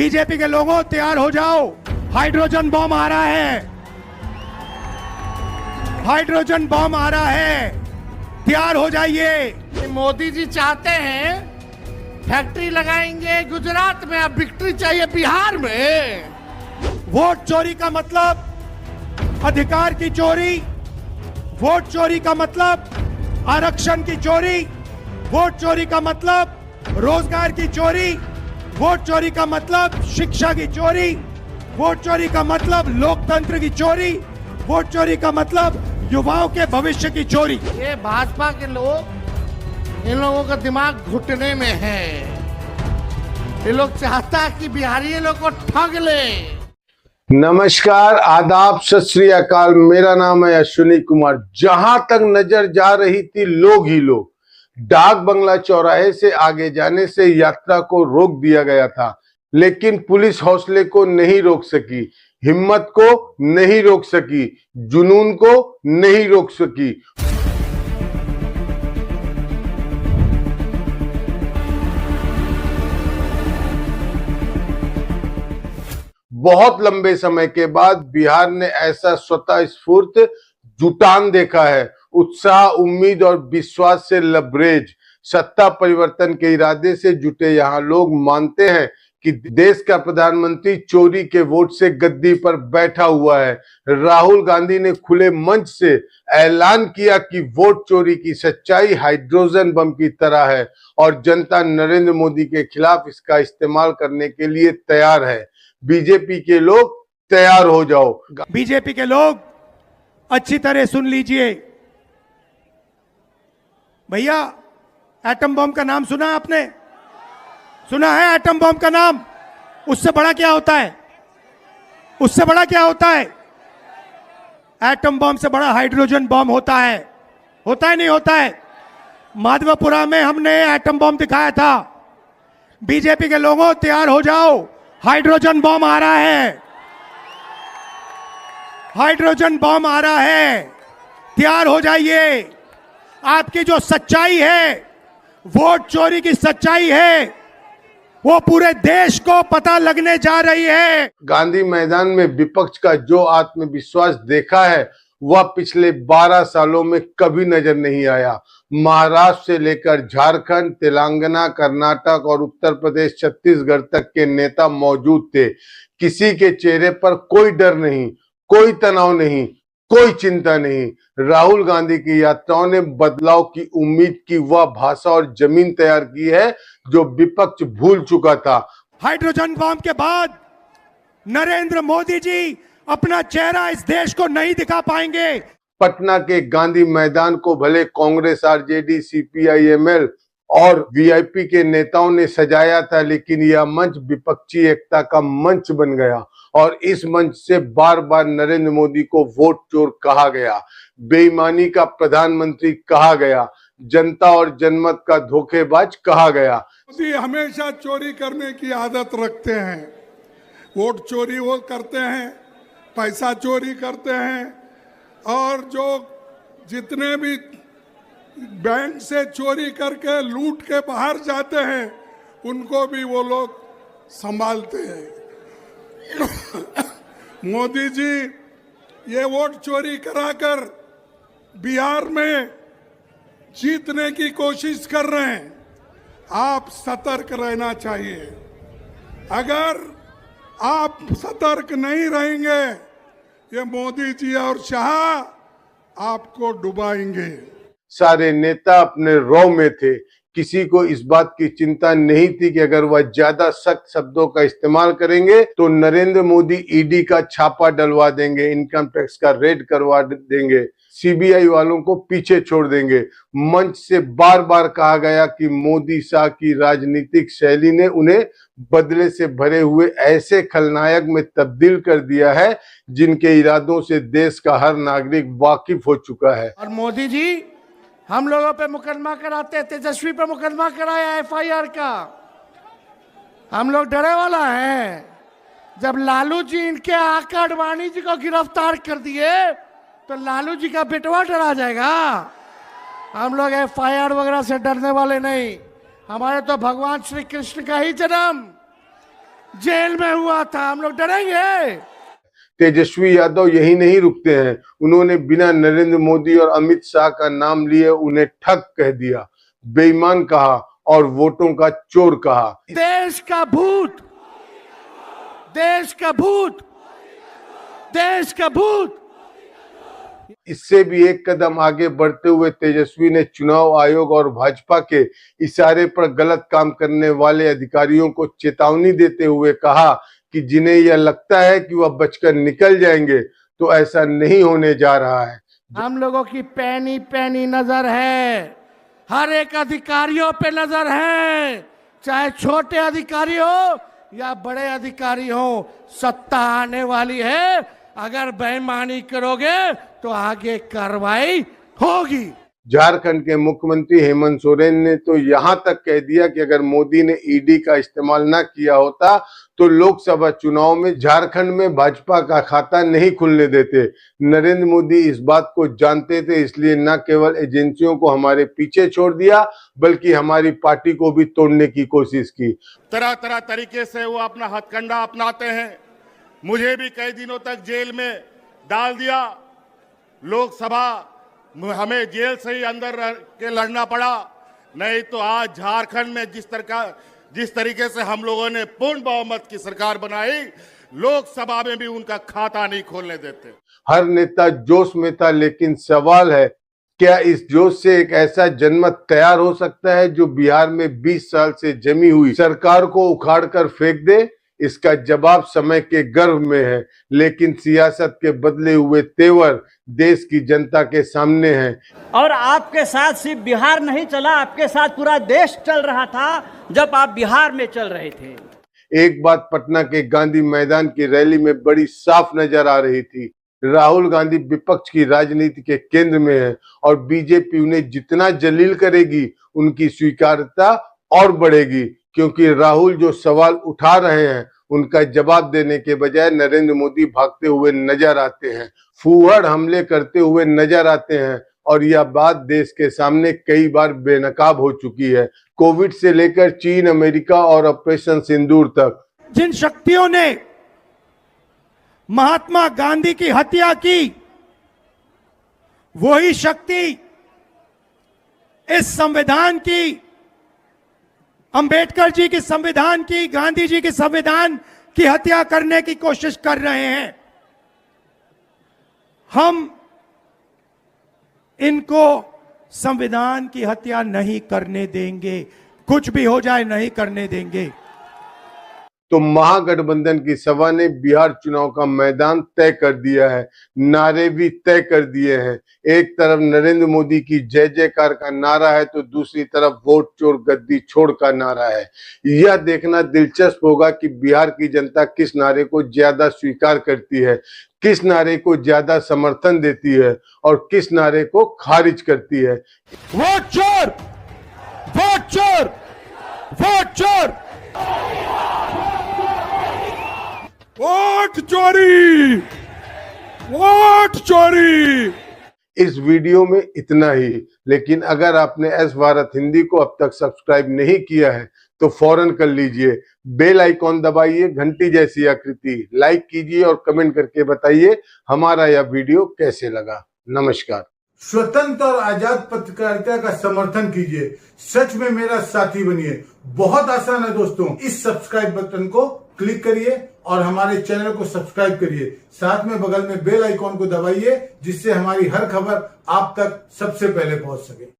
BJP के लोगों तैयार हो जाओ, हाइड्रोजन बम आ रहा है, हाइड्रोजन बम आ रहा है, तैयार हो जाइए। मोदी जी चाहते हैं फैक्ट्री लगाएंगे गुजरात में, अब विक्ट्री चाहिए बिहार में। वोट चोरी का मतलब अधिकार की चोरी, वोट चोरी का मतलब आरक्षण की चोरी, वोट चोरी का मतलब रोजगार की चोरी, वोट चोरी का मतलब शिक्षा की चोरी, वोट चोरी का मतलब लोकतंत्र की चोरी, वोट चोरी का मतलब युवाओं के भविष्य की चोरी। ये भाजपा के लोग, इन लोगों का दिमाग घुटने में है। ये लोग चाहता है कि बिहारी लोग को ठग ले। नमस्कार, आदाब, सत श्री अकाल। मेरा नाम है अश्विनी कुमार। जहां तक नजर जा रही थी लोग ही लोग, डाक बंगला चौराहे से आगे जाने से यात्रा को रोक दिया गया था, लेकिन पुलिस हौसले को नहीं रोक सकी, हिम्मत को नहीं रोक सकी, जुनून को नहीं रोक सकी। बहुत लंबे समय के बाद बिहार ने ऐसा स्वतः स्फूर्त जुटान देखा है। उत्साह, उम्मीद और विश्वास से लबरेज सत्ता परिवर्तन के इरादे से जुटे यहाँ लोग मानते हैं कि देश का प्रधानमंत्री चोरी के वोट से गद्दी पर बैठा हुआ है। राहुल गांधी ने खुले मंच से ऐलान किया कि वोट चोरी की सच्चाई हाइड्रोजन बम की तरह है और जनता नरेंद्र मोदी के खिलाफ इसका इस्तेमाल करने के लिए तैयार है। बीजेपी के लोग तैयार हो जाओ। बीजेपी के लोग अच्छी तरह सुन लीजिए। भैया, एटम बम का नाम सुना है आपने? सुना है एटम बम का नाम? उससे बड़ा क्या होता है? उससे बड़ा क्या होता है? एटम बम से बड़ा हाइड्रोजन बम होता है। होता है नहीं होता है? माधवपुरा में हमने एटम बम दिखाया था। बीजेपी के लोगों तैयार हो जाओ, हाइड्रोजन बम आ रहा है, हाइड्रोजन बम आ रहा है, तैयार हो जाइए। आपकी जो सच्चाई है, वोट चोरी की सच्चाई है, वो पूरे देश को पता लगने जा रही है। गांधी मैदान में विपक्ष का जो आत्मविश्वास देखा है वह पिछले 12 सालों में कभी नजर नहीं आया। महाराष्ट्र से लेकर झारखंड, तेलंगाना, कर्नाटक और उत्तर प्रदेश, छत्तीसगढ़ तक के नेता मौजूद थे। किसी के चेहरे पर कोई डर नहीं, कोई तनाव नहीं, कोई चिंता नहीं। राहुल गांधी की यात्राओं ने बदलाव की उम्मीद की वह भाषा और जमीन तैयार की है जो विपक्ष भूल चुका था। हाइड्रोजन बम के बाद नरेंद्र मोदी जी अपना चेहरा इस देश को नहीं दिखा पाएंगे। पटना के गांधी मैदान को भले कांग्रेस, आरजेडी, सीपीआई-एमएल और वीआईपी के नेताओं ने सजाया था, लेकिन यह मंच विपक्षी एकता का मंच बन गया और इस मंच से बार बार नरेंद्र मोदी को वोट चोर कहा गया, बेईमानी का प्रधानमंत्री कहा गया, जनता और जनमत का धोखेबाज कहा गया। मोदी हमेशा चोरी करने की आदत रखते हैं। वोट चोरी वो करते हैं, पैसा चोरी करते हैं, और जो जितने भी बैंक से चोरी करके लूट के बाहर जाते हैं उनको भी वो लोग संभालते हैं। मोदी जी ये वोट चोरी कराकर बिहार में जीतने की कोशिश कर रहे हैं। आप सतर्क रहना चाहिए। अगर आप सतर्क नहीं रहेंगे, ये मोदी जी और शाह आपको डुबाएंगे। सारे नेता अपने रौ में थे। किसी को इस बात की चिंता नहीं थी कि अगर वह ज्यादा सख्त शब्दों का इस्तेमाल करेंगे तो नरेंद्र मोदी ईडी का छापा डलवा देंगे, इनकम टैक्स का रेड करवा देंगे, सीबीआई वालों को पीछे छोड़ देंगे। मंच से बार बार कहा गया कि मोदी शाह की राजनीतिक शैली ने उन्हें बदले से भरे हुए ऐसे खलनायक में तब्दील कर दिया है जिनके इरादों से देश का हर नागरिक वाकिफ हो चुका है। और मोदी जी हम लोगों पे मुकदमा कराते, तेजस्वी पे मुकदमा कराया एफआईआर का। हम लोग डरे वाला है। जब लालू जी इनके आका आडवाणी जी को गिरफ्तार कर दिए तो लालू जी का बेटवा डरा जाएगा। हम लोग एफआईआर वगैरह से डरने वाले नहीं। हमारे तो भगवान श्री कृष्ण का ही जन्म जेल में हुआ था, हम लोग डरेंगे? तेजस्वी यादव यही नहीं रुकते हैं, उन्होंने बिना नरेंद्र मोदी और अमित शाह का नाम लिए उन्हें ठग कह दिया, बेईमान कहा और वोटों का चोर कहा। देश का भूत, देश का भूत, देश का भूत। इससे भी एक कदम आगे बढ़ते हुए तेजस्वी ने चुनाव आयोग और भाजपा के इशारे पर गलत काम करने वाले अधिकारियों को चेतावनी देते हुए कहा कि जिन्हें यह लगता है कि वह बचकर निकल जाएंगे तो ऐसा नहीं होने जा रहा है। हम लोगों की पैनी पैनी नजर है, हर एक अधिकारियों पे नजर है, चाहे छोटे अधिकारी हो या बड़े अधिकारी हो। सत्ता आने वाली है, अगर बेईमानी करोगे तो आगे कार्रवाई होगी। झारखंड के मुख्यमंत्री हेमंत सोरेन ने तो यहां तक कह दिया कि अगर मोदी ने ईडी का इस्तेमाल न किया होता तो लोकसभा चुनाव में झारखंड में भाजपा का खाता नहीं खुलने देते। नरेंद्र मोदी इस बात को जानते थे, इसलिए न केवल एजेंसियों को हमारे पीछे छोड़ दिया बल्कि हमारी पार्टी को भी तोड़ने की कोशिश की। तरह तरह तरीके से वो अपना हथकंडा अपनाते हैं। मुझे भी कई दिनों तक जेल में डाल दिया। लोकसभा हमें जेल से ही अंदर रह के लड़ना पड़ा, नहीं तो आज झारखंड में जिस तरीके से हम लोगों ने पूर्ण बहुमत की सरकार बनाई, लोकसभा में भी उनका खाता नहीं खोलने देते। हर नेता जोश में था, लेकिन सवाल है क्या इस जोश से एक ऐसा जनमत तैयार हो सकता है जो बिहार में 20 साल से जमी हुई सरकार को उखाड़ कर फेंक दे? इसका जवाब समय के गर्भ में है, लेकिन सियासत के बदले हुए तेवर देश की जनता के सामने हैं। और आपके साथ सिर्फ बिहार नहीं चला, आपके साथ पूरा देश चल रहा था जब आप बिहार में चल रहे थे। एक बात पटना के गांधी मैदान की रैली में बड़ी साफ नजर आ रही थी, राहुल गांधी विपक्ष की राजनीति के केंद्र में है और बीजेपी उन्हें जितना जलील करेगी उनकी स्वीकार्यता और बढ़ेगी, क्योंकि राहुल जो सवाल उठा रहे हैं उनका जवाब देने के बजाय नरेंद्र मोदी भागते हुए नजर आते हैं, फूहड़ हमले करते हुए नजर आते हैं और यह बात देश के सामने कई बार बेनकाब हो चुकी है। कोविड से लेकर चीन, अमेरिका और ऑपरेशन सिंदूर तक जिन शक्तियों ने महात्मा गांधी की हत्या की, वही शक्ति इस संविधान की, अंबेडकर जी के संविधान की, गांधी जी के संविधान की हत्या करने की कोशिश कर रहे हैं। हम इनको संविधान की हत्या नहीं करने देंगे, कुछ भी हो जाए नहीं करने देंगे। तो महागठबंधन की सभा ने बिहार चुनाव का मैदान तय कर दिया है, नारे भी तय कर दिए हैं। एक तरफ नरेंद्र मोदी की जय जयकार का नारा है तो दूसरी तरफ वोट चोर गद्दी छोड़ का नारा है। यह देखना दिलचस्प होगा कि बिहार की जनता किस नारे को ज्यादा स्वीकार करती है, किस नारे को ज्यादा समर्थन देती है और किस नारे को खारिज करती है। वोट चोर, वोट चोर, वोट चोर, वोट चोरी, वोट चोरी। इस वीडियो में इतना ही, लेकिन अगर आपने एस भारत हिंदी को अब तक सब्सक्राइब नहीं किया है तो फौरन कर लीजिए। बेल आइकॉन दबाइए, घंटी जैसी आकृति, लाइक कीजिए और कमेंट करके बताइए हमारा यह वीडियो कैसे लगा। नमस्कार। स्वतंत्र और आजाद पत्रकारिता का समर्थन कीजिए, सच में मेरा साथी बनिए। बहुत आसान है दोस्तों, इस सब्सक्राइब बटन को क्लिक करिए और हमारे चैनल को सब्सक्राइब करिए, साथ में बगल में बेल आइकॉन को दबाइए जिससे हमारी हर खबर आप तक सबसे पहले पहुंच सके।